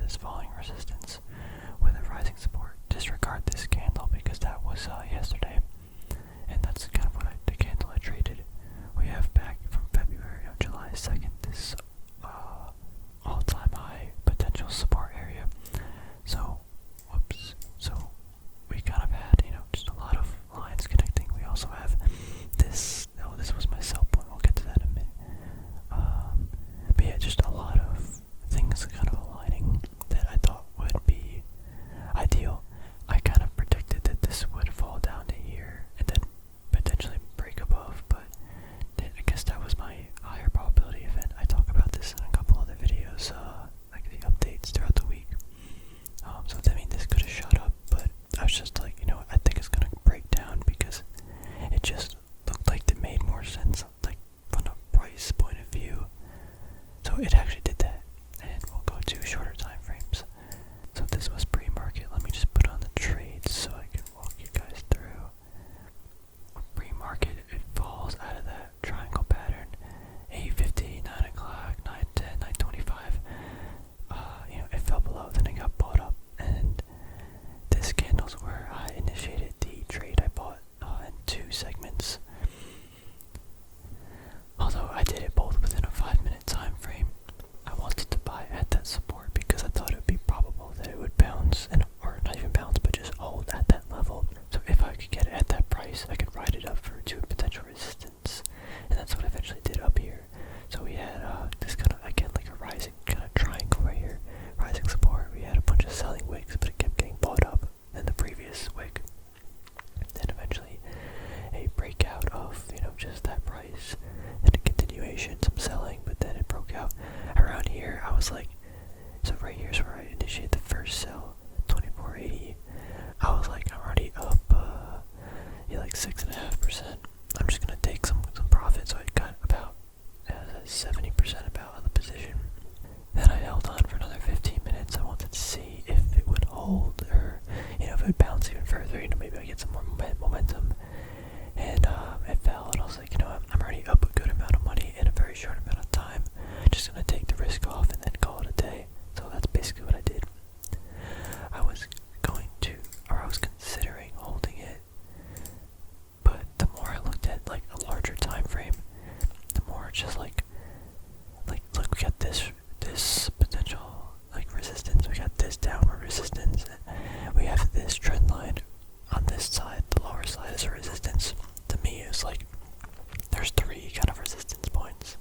this falling resistance with a rising support. Disregard this candle because that was yesterday, and that's kind of what the candle I traded. We have back from February on July 2nd this all-time high potential support area. So, so we kind of had, just a lot of lines connecting. We also have this, this was my sell point, we'll get to that in a minute. But yeah, just a lot of things kind of aligning that I thought would be ideal. I kind of predicted that this would fall down to here and then potentially break above, but I guess that was my higher probability event. I talk about this in a couple other videos, like the updates throughout the week. So I mean, this could have shot up, but I was just like, I think it's gonna break down because it just looked like it made more sense, like from a price point of view. So it actually did that, and we'll go to shorter time frames. So this was pre-market. Let me just put on the trades so I can walk you guys through. Pre-market, it falls out of that triangle pattern. 8:50, 9 o'clock, 9:10, 9:25. It fell below, then it got bought up, and this candle's where I initiated the trade. I bought in 2 segments. Although I did it both within a 5-minute time frame. I wanted to buy at that support because I thought it would be probable that it would bounce, or not even bounce, but just hold at that level. So if I could get it at that price, I could ride it up to a potential resistance, and that's what I eventually did up here. So we had this kind of, again, like a rising kind of triangle right here, rising support. We had a bunch of selling wicks, but it kept getting bought up in the previous wick. Then eventually a breakout of, just that price, and a continuation, some selling, but then it broke out around here. I was like, so right here's where I initiated the first sell, 24.80. I was like, I'm already up, like 6.5%. I'm just gonna take some profit, so I got about 70% about of the position. Then I held on for another 15 minutes. I wanted to see if it would hold, or if it would bounce even further. Maybe I get some more momentum. And it fell, and I was like, I'm already up a good amount of money in a very short amount of time. Just gonna take the risk off and then call it a day. So that's basically what I did. I was considering holding it, but the more I looked at like a larger time frame, the more it's just like look, we got this potential like resistance, we got this downward resistance, we have this trend line on this side. The lower side is a resistance. To me, it's like there's 3 kind of resistance points.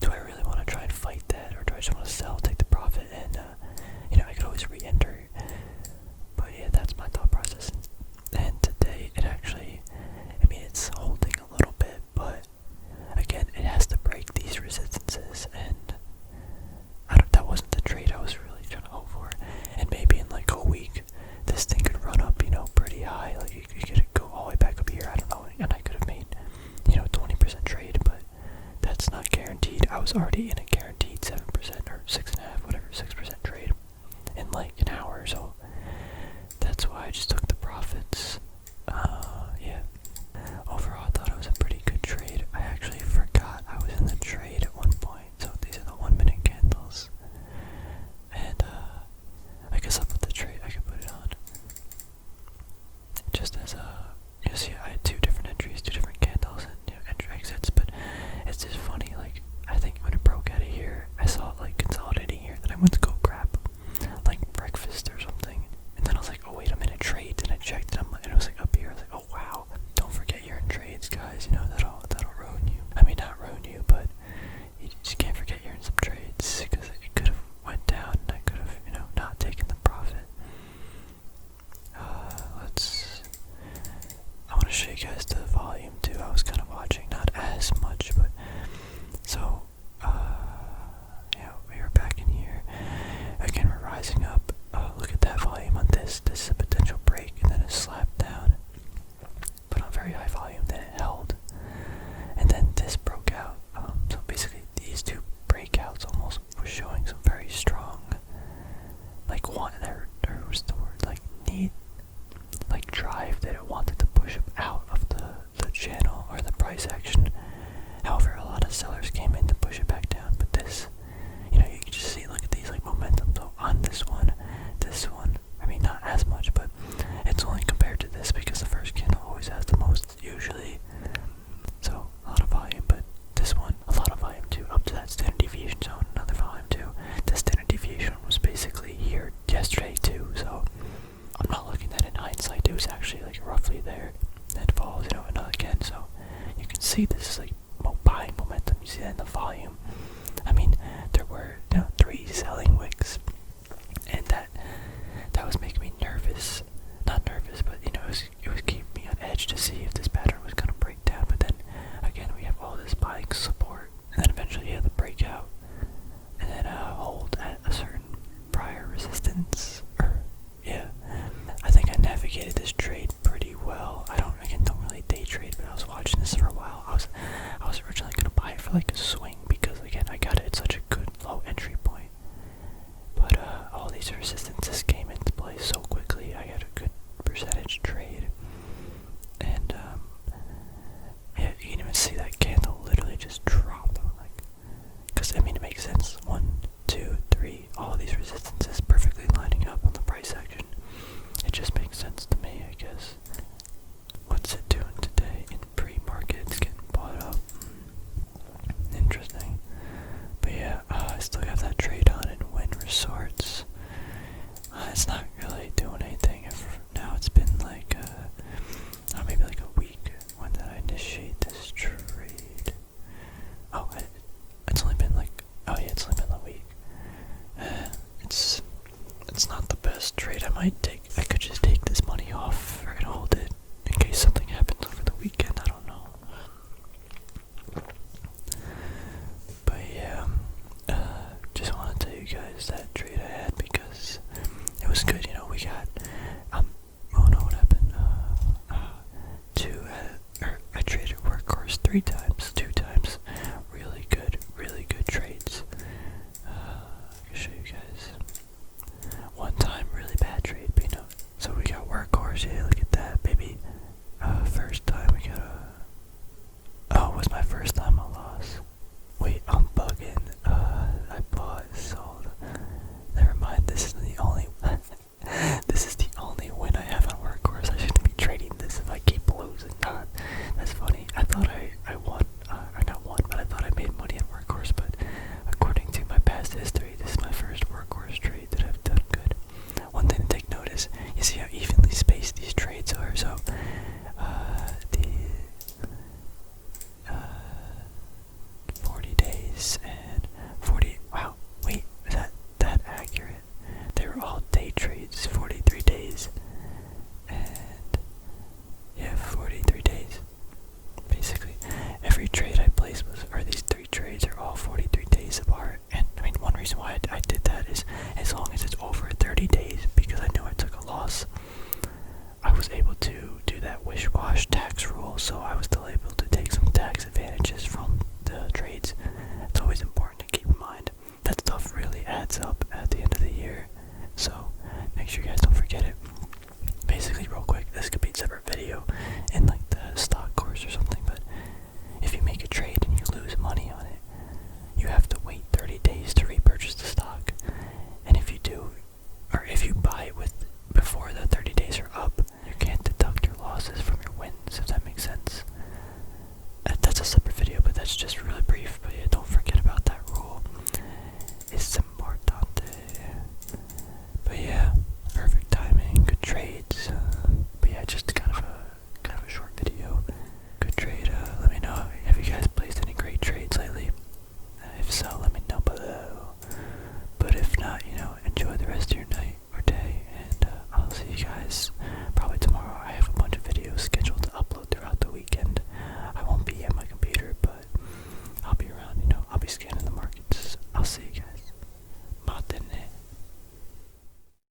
Do I really want to try and fight that, or do I just want to sell, take the profit, and I could always re-enter? But yeah, that's my thought process. And today, it actually, it's holding a little bit, but again, it has to break these resistances, and that wasn't the trade I was really trying to hope for. And maybe in like a week, this thing could run up, pretty high. Like you could go all the way back up here. I don't know, and I could have made, 20% trade, but that's not guaranteed. I was already in a guaranteed 7% or 6.5, whatever, 6% trade in like an hour, so that's why I just took the profits. Yeah. Overall, I thought it was a pretty good trade. I actually forgot I was in the trade at one point. So these are the 1-minute candles. And I guess I'll put the trade, I could put it on. Just as you see, I had 2 different entries, 2 different candles, and entry exits, but it's just funny, like, I think when it broke out of here, I saw it like consolidating here, then I went to go grab like breakfast or something, and then I was like, oh wait a minute, trades, and I checked, and it was like up here. I was like, oh wow, don't forget you're in trades, guys, that'll ruin you. I mean, not ruin you, but you just can't forget you're in some trades, because it could have went down, and I could have, not taken the profit. I want to show you guys the volume too. I was kind of watching, not as much, but so we are back in here again. We're rising up. Look at that volume on this. This is a potential break, and then it slapped down, but on very high volume. Then it held, and then this broke out. So basically, these 2 breakouts almost were showing some very strong, like there was the word, like need, like drive, that it wanted to push up out of the channel or the price action. However, a lot of sellers came in to push it back down, but this, you can just see, look at these like momentum. So on this one, resistance, or, yeah, I think I navigated this trade pretty well. I don't really day trade, but I was watching this for a while. I was originally gonna buy it for like a swing because again I got it at such a good low entry point. But all these resistances came into play so quickly. I got a good percentage trade, and yeah, you can even see that candle literally just dropped. Like, because I mean it makes sense. 1, 2, 3, all these resistances perfectly lining up on the price action. It just makes sense to me, I guess. What's it doing today in pre-market? It's getting bought up. Interesting. But yeah, I still got that trade on in Wind Resorts. It's not really doing anything. Now it's been like, maybe like a week. When did I initiate this trade? Oh, it's only been like, it's only been a week. It's not the best trade. I could just take this money off and hold it in case something happens over the weekend. I don't know. But yeah, just want to tell you guys that trade I had because it was good. You know, we got, oh no, what happened? I traded Workhorse 3 times, 2 times. Really good trades. I can show you guys. One time, really bad trade, but you know. So we got Workhorse, yeah, look at that, baby. First time we got it was my first time a loss. Wait, I'm bugging. I bought, sold. Never mind, this is the only win I have on Workhorse. I shouldn't be trading this if I keep losing. That's funny. I thought I won. I not won, but I thought I made money on Workhorse, but according to my past history, this is my first Workhorse trade that I've done good. One thing to take note is, you see how evenly spaced these trades are, so